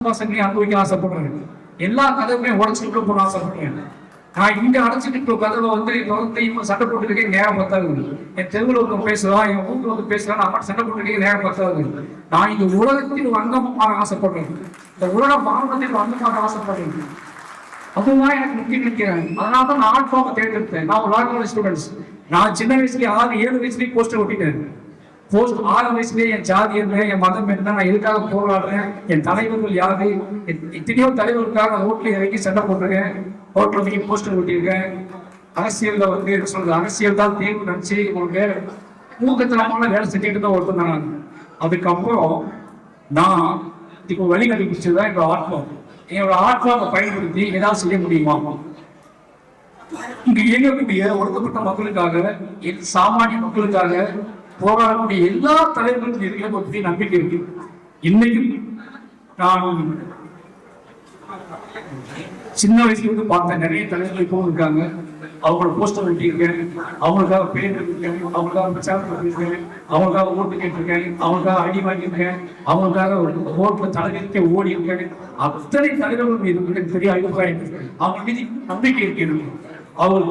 பசங்களையும் அனுபவிக்க ஆசைப்படுறேன். எல்லா கதவுமே உடச்சுட்டு போன ஆசைப்படுறேன். நான் இங்க அடைச்சிட்டு கதவை சண்டை போட்டுருக்கேன், நேரம் பத்தாது. என் தெருவில் ஒருத்தன் பேசுறான், என் ஊர்ல வந்து பேசுறான், நான் சண்டை போட்டுருக்கேன், நேரம் பத்தாது. நான் இந்த உலகத்தில் அங்கமாக ஆசைப்படுறேன். இந்த உலக மாநிலத்தில் அங்கமாக ஆசைப்படுறேன். அதுதான் எனக்கு முக்கியம் நிற்கிறேன். அதனால தான் நான் ஆர்ட் ஃபார்மை தேர்ந்தெடுத்தேன். நான் ஒரு ஆர்ட் ஸ்டூடெண்ட்ஸ். நான் சின்ன வயசுலேயே 6-7 வயசுலேயே போஸ்டர் ஒட்டிட்டேன். 6 வயசுலேயே என் ஜாதி என்ன, என் மதம் என்ன, நான் எதுக்காக போராடுறேன், என் தலைவர்கள் யாரு, எத்தனையோ தலைவர்களுக்காக ரோட்ல இறங்கி சண்டை போட்டிருக்கேன், ரோட்ல போய் போஸ்டர் ஒட்டியிருக்கேன். அரசியல்ல சொல்றது அரசியல் தான் தேர்வு நினைச்சு உங்களுக்கு மூக்கத்தனமான வேலை செஞ்சுட்டு தான் ஒருத்தர். அதுக்கப்புறம் நான் இப்போ வழி கண்டுபிடிச்சதுதான் என்னோட ஆத்மா. என்னோட ஆத்மாவை பயன்படுத்தி ஏதாவது செய்ய முடியுமா? இங்க இயங்கக்கூடிய ஒடுக்கப்பட்ட மக்களுக்காக, சாமானிய மக்களுக்காக போராடக்கூடிய எல்லா தலைவர்களும் இருக்கிற பற்றி நம்பிக்கை இருக்கு. இன்னைக்கும் நான் சின்ன வயசுல இருந்து பார்த்தேன், நிறைய தலைவர்கள் இப்போ இருக்காங்க. அவங்களோட போஸ்டர் வெட்டியிருக்கேன், அவங்களுக்காக பேர் இருக்கேன், அவங்களுக்காக பிரச்சாரம் பண்ணியிருக்கேன், அவங்களுக்காக ஓட்டு கேட்டிருக்கேன், அவங்களுக்காக அடி வாங்கியிருக்கேன், அவங்களுக்காக ஓட்டுல தலைவருக்கே ஓடி இருக்கேன். அத்தனை தலைவர்கள் மீது பெரிய அபிப்பிராயம், அவங்க மீது நம்பிக்கை இருக்கிறது. அவர்